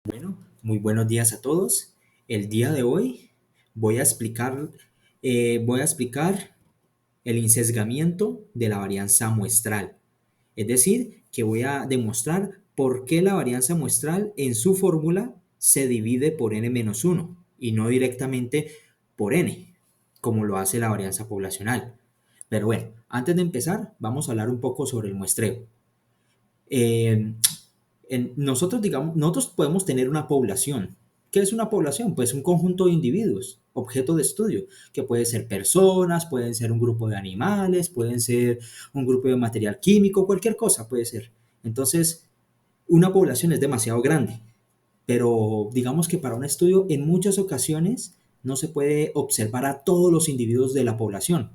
Bueno, muy buenos días a todos. El día de hoy voy a explicar, voy a explicar el insesgamiento de la varianza muestral. Es decir, que voy a demostrar por qué la varianza muestral en su fórmula se divide por n-1 y no directamente por n, como lo hace la varianza poblacional. Pero bueno, antes de empezar, vamos a hablar un poco sobre el muestreo. Eh, nosotros podemos tener una población. ¿Qué es una población? Pues un conjunto de individuos, objeto de estudio, que puede ser personas, pueden ser un grupo de animales, pueden ser un grupo de material químico, cualquier cosa puede ser. Entonces, una población es demasiado grande, pero digamos que para un estudio en muchas ocasiones no se puede observar a todos los individuos de la población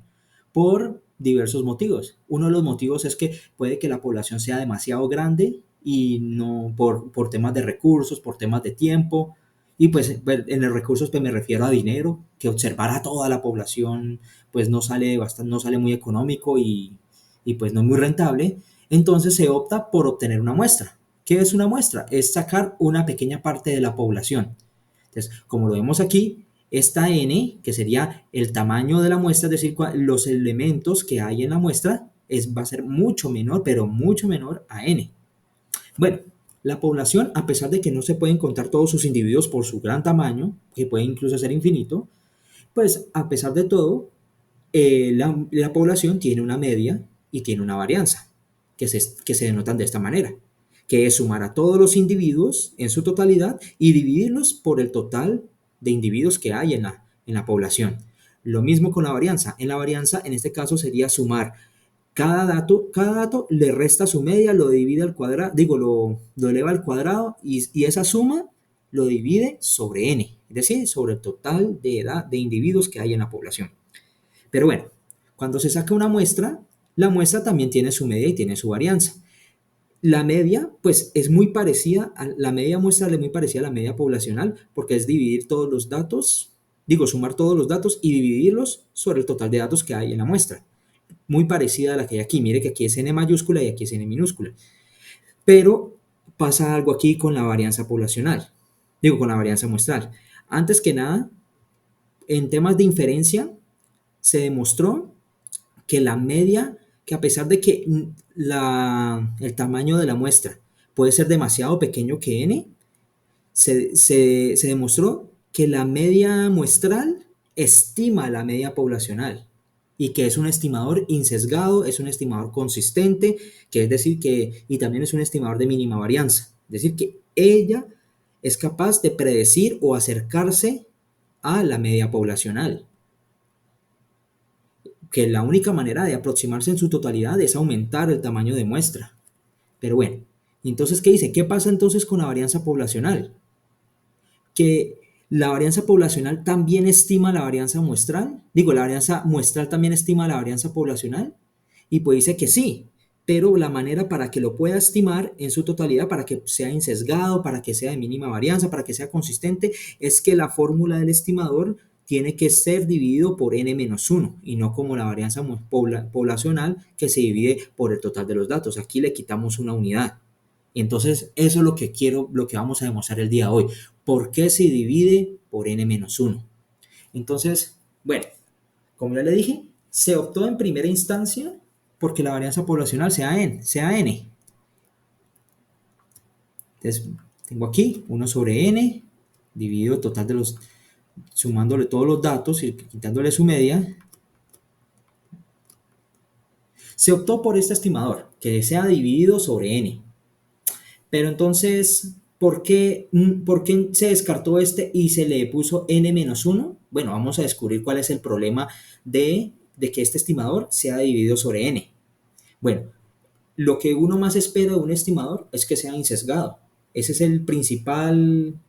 por diversos motivos. Uno de los motivos es que puede que la población sea demasiado grande y no por temas de recursos, por temas de tiempo. Y pues en los recursos pues me refiero a dinero, que observar a toda la población pues no sale muy económico y pues no es muy rentable. Entonces se opta por obtener una muestra. ¿Qué es una muestra? Es sacar una pequeña parte de la población. Entonces, como lo vemos aquí, esta n, que sería el tamaño de la muestra, es decir, los elementos que hay en la muestra, va a ser mucho menor, pero mucho menor a n. Bueno, la población, a pesar de que no se pueden contar todos sus individuos por su gran tamaño, que puede incluso ser infinito, pues a pesar de todo, la población tiene una media y tiene una varianza, que se denotan de esta manera, que es sumar a todos los individuos en su totalidad y dividirlos por el total de individuos que hay en la población. Lo mismo con la varianza. En la varianza, en este caso, sería sumar cada dato le resta su media, lo divide al cuadrado, lo eleva al cuadrado y esa suma lo divide sobre n, es decir, sobre el total de edad de individuos que hay en la población. Pero bueno, cuando se saca una muestra, la muestra también tiene su media y tiene su varianza. La media, pues es muy parecida, la media muestral es muy parecida a la media poblacional porque es dividir todos los datos, sumar todos los datos y dividirlos sobre el total de datos que hay en la muestra. Muy parecida a la que hay aquí. Mire que aquí es n mayúscula y aquí es n minúscula. Pero pasa algo aquí con la varianza poblacional, con la varianza muestral. Antes que nada, en temas de inferencia, se demostró que la media, que a pesar de que el tamaño de la muestra puede ser demasiado pequeño que n, se demostró que la media muestral estima la media poblacional y que es un estimador insesgado, es un estimador consistente, que es decir y también es un estimador de mínima varianza. Es decir, que ella es capaz de predecir o acercarse a la media poblacional, que la única manera de aproximarse en su totalidad es aumentar el tamaño de muestra. Pero bueno, entonces, ¿qué dice? ¿Qué pasa entonces con la varianza poblacional? Que la varianza poblacional también estima la varianza muestral. La varianza muestral también estima la varianza poblacional. Y pues dice que sí, pero la manera para que lo pueda estimar en su totalidad, para que sea insesgado, para que sea de mínima varianza, para que sea consistente, es que la fórmula del estimador tiene que ser dividido por n-1 y no como la varianza poblacional que se divide por el total de los datos. Aquí le quitamos una unidad. Entonces, eso es lo que vamos a demostrar el día de hoy. ¿Por qué se divide por n-1? Entonces, bueno, como ya le dije, se optó en primera instancia porque la varianza poblacional sea n. Entonces, tengo aquí 1 sobre n, dividido el total sumándole todos los datos y quitándole su media. Se optó por este estimador, que sea dividido sobre n. Pero entonces, ¿por qué se descartó este y se le puso n-1? Bueno, vamos a descubrir cuál es el problema de que este estimador sea dividido sobre n. Bueno, lo que uno más espera de un estimador es que sea insesgado. Ese es el principal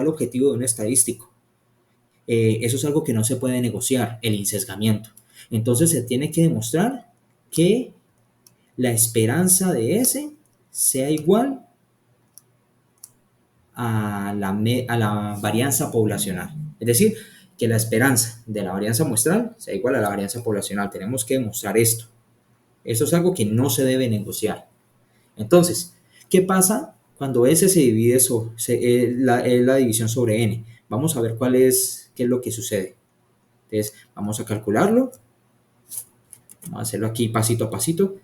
objetivo de un estadístico. Eso es algo que no se puede negociar, el insesgamiento. Entonces se tiene que demostrar que la esperanza de S sea igual a la varianza poblacional. Es decir, que la esperanza de la varianza muestral sea igual a la varianza poblacional. Tenemos que demostrar esto. Eso es algo que no se debe negociar. Entonces, ¿qué pasa cuando S se divide es la división sobre N. Vamos a ver qué es lo que sucede. Entonces, vamos a calcularlo. Vamos a hacerlo aquí pasito a pasito.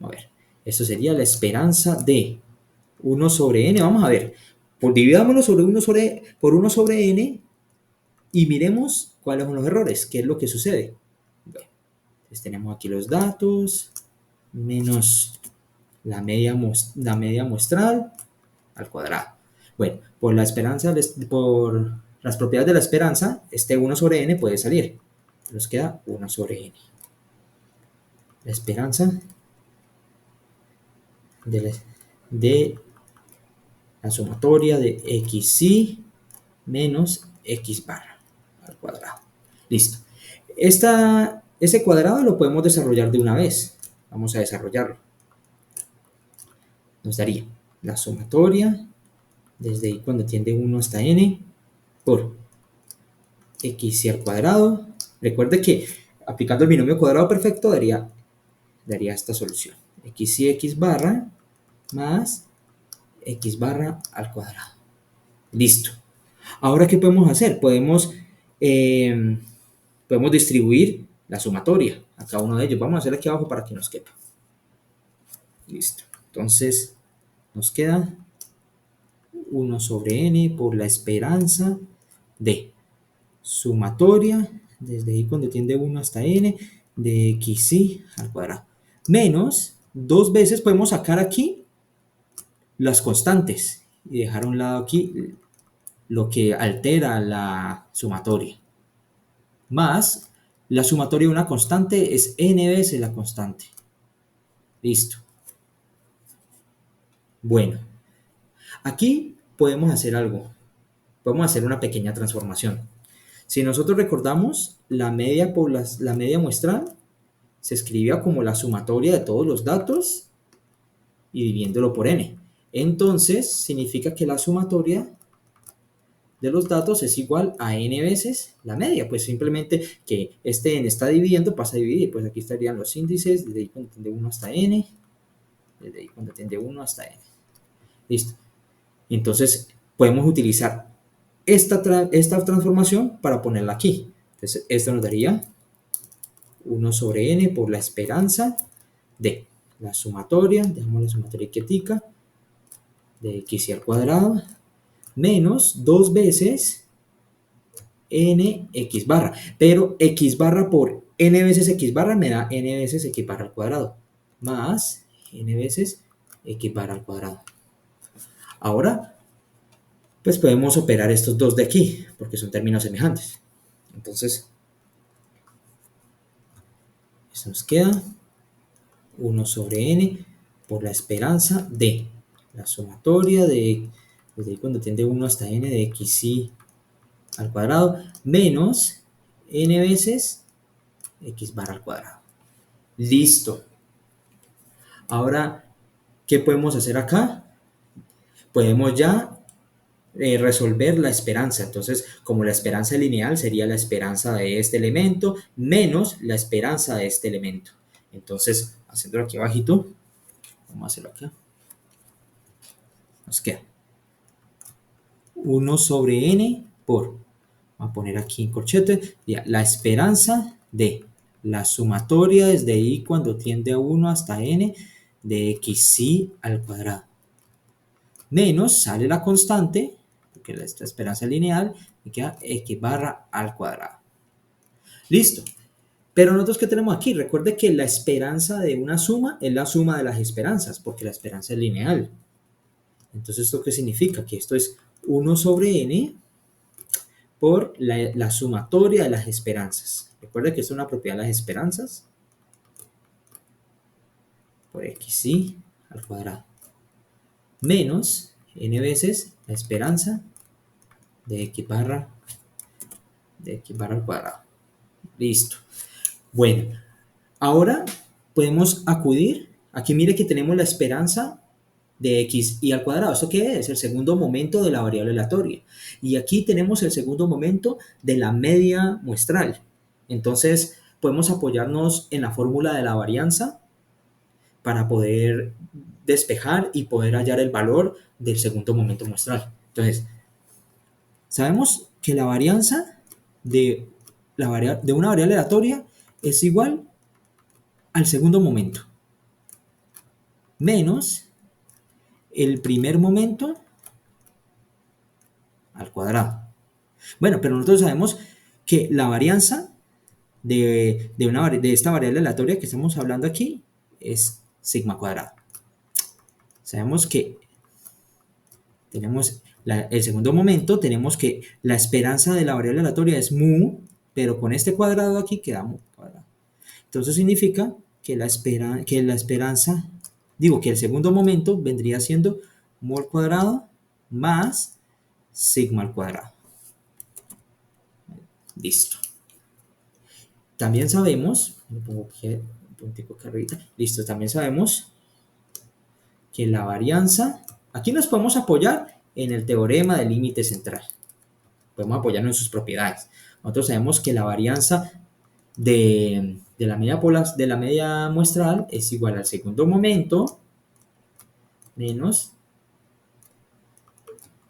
A ver, esto sería la esperanza de 1 sobre N. Vamos a ver, dividámoslo por 1 sobre N y miremos cuáles son los errores, qué es lo que sucede. Bueno, entonces tenemos aquí los datos, menos la media muestral al cuadrado. Bueno, por las propiedades de la esperanza, este 1 sobre N puede salir. Nos queda 1 sobre N. La esperanza de la sumatoria de xi menos x barra al cuadrado. Listo. Ese cuadrado lo podemos desarrollar de una vez. Vamos a desarrollarlo. Nos daría la sumatoria desde i cuando tiende 1 hasta n por xi al cuadrado. Recuerde que aplicando el binomio cuadrado perfecto daría esta solución. Xi x barra más x barra al cuadrado. Listo. Ahora, ¿qué podemos hacer? Podemos distribuir la sumatoria a cada uno de ellos. Vamos a hacer aquí abajo para que nos quepa. Listo. Entonces, nos queda 1 sobre n por la esperanza de sumatoria desde i cuando tiende 1 hasta n de xi al cuadrado. Menos, dos veces podemos sacar aquí las constantes y dejar a un lado aquí lo que altera la sumatoria. Más, la sumatoria de una constante es n veces la constante. Listo. Bueno, aquí podemos hacer algo. Podemos hacer una pequeña transformación. Si nosotros recordamos, la media muestral se escribía como la sumatoria de todos los datos y dividiéndolo por n. Entonces, significa que la sumatoria de los datos es igual a n veces la media. Pues simplemente que este n está dividiendo, pasa a dividir. Pues aquí estarían los índices desde i cuando tiende 1 hasta n, desde i cuando tiende 1 hasta n. Listo. Entonces, podemos utilizar esta transformación para ponerla aquí. Entonces, esto nos daría 1 sobre n por la esperanza de la sumatoria, dejamos la sumatoria quietica, de xi al cuadrado, menos 2 veces n x barra. Pero x barra por n veces x barra me da n veces x barra al cuadrado, más n veces x barra al cuadrado. Ahora, pues podemos operar estos dos de aquí, porque son términos semejantes. Entonces, esto nos queda 1 sobre n por la esperanza de la sumatoria desde cuando tiende 1 hasta n de xi al cuadrado, menos n veces x barra al cuadrado. Listo. Ahora, ¿qué podemos hacer acá? Podemos ya resolver la esperanza. Entonces, como la esperanza lineal sería la esperanza de este elemento menos la esperanza de este elemento. Entonces, haciéndolo aquí abajito, vamos a hacerlo acá. Nos queda 1 sobre n por, vamos a poner aquí en corchete, ya, la esperanza de la sumatoria desde i cuando tiende a 1 hasta n de xi al cuadrado. Menos, sale la constante, porque esta esperanza lineal, me queda x barra al cuadrado. Listo. Pero nosotros, ¿qué tenemos aquí? Recuerde que la esperanza de una suma es la suma de las esperanzas, porque la esperanza es lineal. Entonces, ¿esto qué significa? Que esto es 1 sobre n por la sumatoria de las esperanzas. Recuerde que esto es una propiedad de las esperanzas por xi al cuadrado. Menos n veces la esperanza de x barra al cuadrado. Listo. Bueno, ahora podemos acudir. Aquí mire que tenemos la esperanza de xi al cuadrado. ¿Esto qué es? El segundo momento de la variable aleatoria. Y aquí tenemos el segundo momento de la media muestral. Entonces, podemos apoyarnos en la fórmula de la varianza para poder despejar y poder hallar el valor del segundo momento muestral. Entonces, sabemos que la varianza de una variable aleatoria es igual al segundo momento menos el primer momento al cuadrado. Bueno, pero nosotros sabemos que la varianza de esta variable aleatoria que estamos hablando aquí es sigma cuadrado. Sabemos que tenemos el segundo momento, tenemos que la esperanza de la variable aleatoria es mu, pero con este cuadrado aquí queda mu cuadrado. Entonces significa que que el segundo momento vendría siendo mu al cuadrado más sigma al cuadrado. Listo. También sabemos, listo, también sabemos que la varianza, aquí nos podemos apoyar en el teorema del límite central. Podemos apoyarnos en sus propiedades. Nosotros sabemos que la varianza de la media muestral es igual al segundo momento menos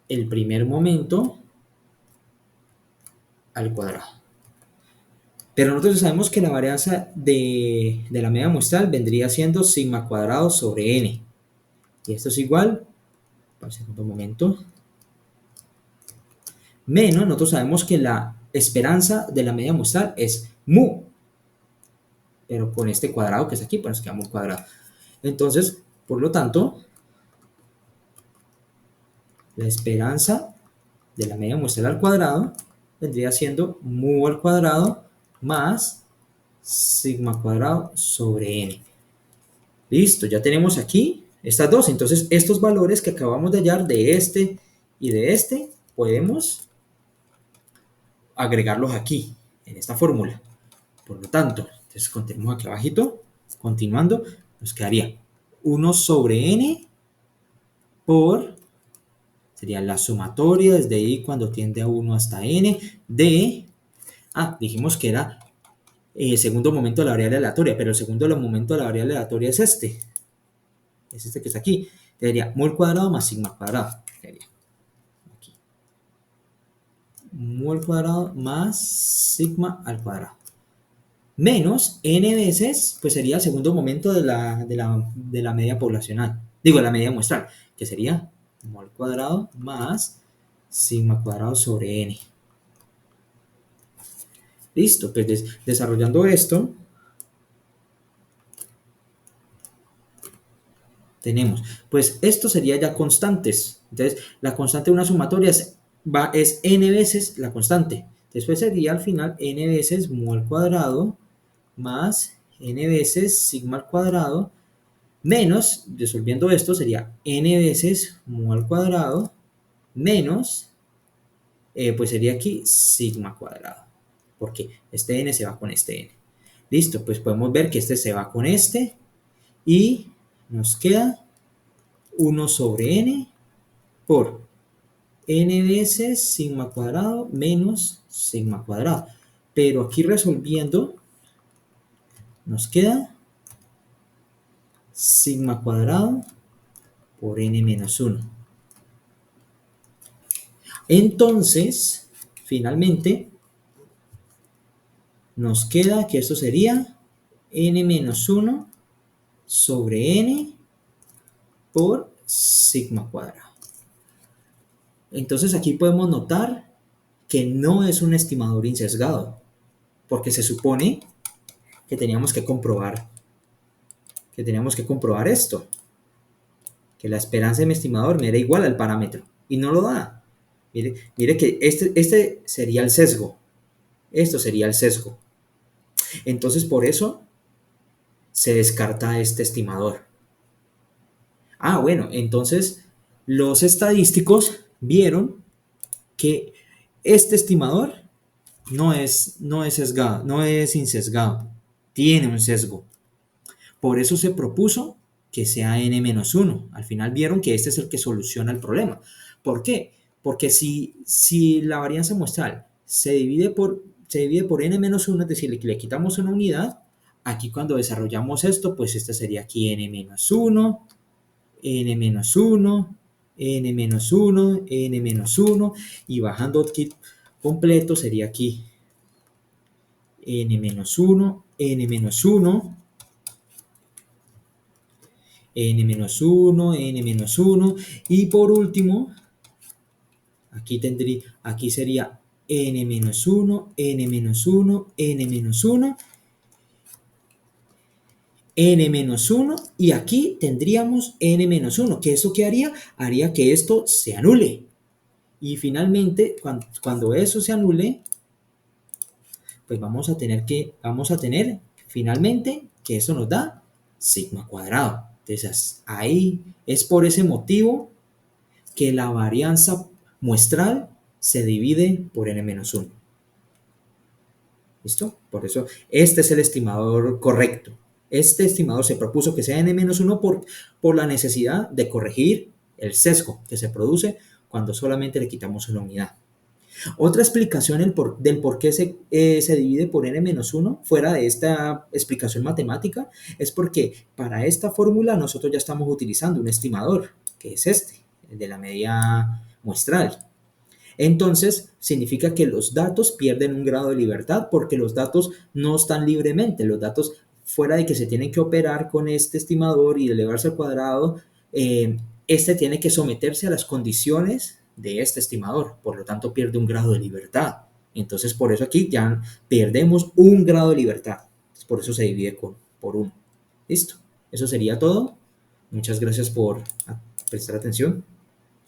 el primer momento al cuadrado. Pero nosotros sabemos que la varianza de la media muestral vendría siendo sigma cuadrado sobre n. Y esto es igual, para el segundo momento, menos, nosotros sabemos que la esperanza de la media muestral es mu. Pero con este cuadrado que es aquí, pues nos queda mu cuadrado. Entonces, por lo tanto, la esperanza de la media muestral al cuadrado vendría siendo mu al cuadrado más sigma cuadrado sobre n. Listo, ya tenemos aquí estas dos. Entonces, estos valores que acabamos de hallar de este y de este, podemos agregarlos aquí, en esta fórmula. Por lo tanto, entonces continuamos aquí abajito, continuando, nos quedaría 1 sobre n por, sería la sumatoria desde i cuando tiende a 1 hasta n, de, dijimos que era el segundo momento de la variable aleatoria, pero el segundo momento de la variable aleatoria es este que está aquí, sería mu al cuadrado más sigma al cuadrado, sería aquí, mu al cuadrado más sigma al cuadrado, menos n veces, pues sería el segundo momento de la media poblacional, la media muestral, que sería mu al cuadrado más sigma cuadrado sobre n. Listo, pues desarrollando esto, tenemos, pues esto sería ya constantes. Entonces, la constante de una sumatoria es n veces la constante. Después sería al final n veces mu al cuadrado más n veces sigma al cuadrado menos, resolviendo esto, sería n veces mu al cuadrado menos, pues sería aquí sigma cuadrado, porque este n se va con este n. Listo, pues podemos ver que este se va con este y nos queda 1 sobre n por n veces sigma cuadrado menos sigma cuadrado. Pero aquí resolviendo nos queda sigma cuadrado por n menos 1. Entonces, finalmente, nos queda que esto sería n menos 1 sobre n por sigma cuadrado. Entonces aquí podemos notar que no es un estimador insesgado, porque se supone que teníamos que comprobar esto, que la esperanza de mi estimador me era igual al parámetro, y no lo da. Mire que este sería el sesgo, esto sería el sesgo. Entonces por eso se descarta este estimador. Bueno, entonces los estadísticos vieron que este estimador no es sesgado, no es insesgado, tiene un sesgo. Por eso se propuso que sea n-1. Al final vieron que este es el que soluciona el problema. ¿Por qué? Porque si la varianza muestral se divide por n-1, es decir, le quitamos una unidad, aquí cuando desarrollamos esto, pues este sería aquí n-1 n menos uno, n menos uno, n menos uno, y bajando aquí completo sería aquí n menos uno, n menos uno, n menos uno, n menos uno, y por último, aquí sería n menos uno, n menos uno, n menos uno, n menos uno, y aquí tendríamos n menos uno, que eso ¿qué haría? Haría que esto se anule. Y finalmente, cuando eso se anule, pues vamos a tener finalmente que eso nos da sigma cuadrado. Entonces, ahí es por ese motivo que la varianza muestral se divide por n menos uno. ¿Listo? Por eso, este es el estimador correcto. Este estimador se propuso que sea n menos uno por la necesidad de corregir el sesgo que se produce cuando solamente le quitamos una unidad. Otra explicación del por qué se divide por n menos uno, fuera de esta explicación matemática, es porque para esta fórmula nosotros ya estamos utilizando un estimador, que es este, el de la media muestral. Entonces, significa que los datos pierden un grado de libertad porque los datos no están libremente. Los datos, fuera de que se tienen que operar con este estimador y elevarse al cuadrado, este tiene que someterse a las condiciones de este estimador. Por lo tanto, pierde un grado de libertad. Entonces, por eso aquí ya perdemos un grado de libertad. Por eso se divide por 1. ¿Listo? Eso sería todo. Muchas gracias por prestar atención.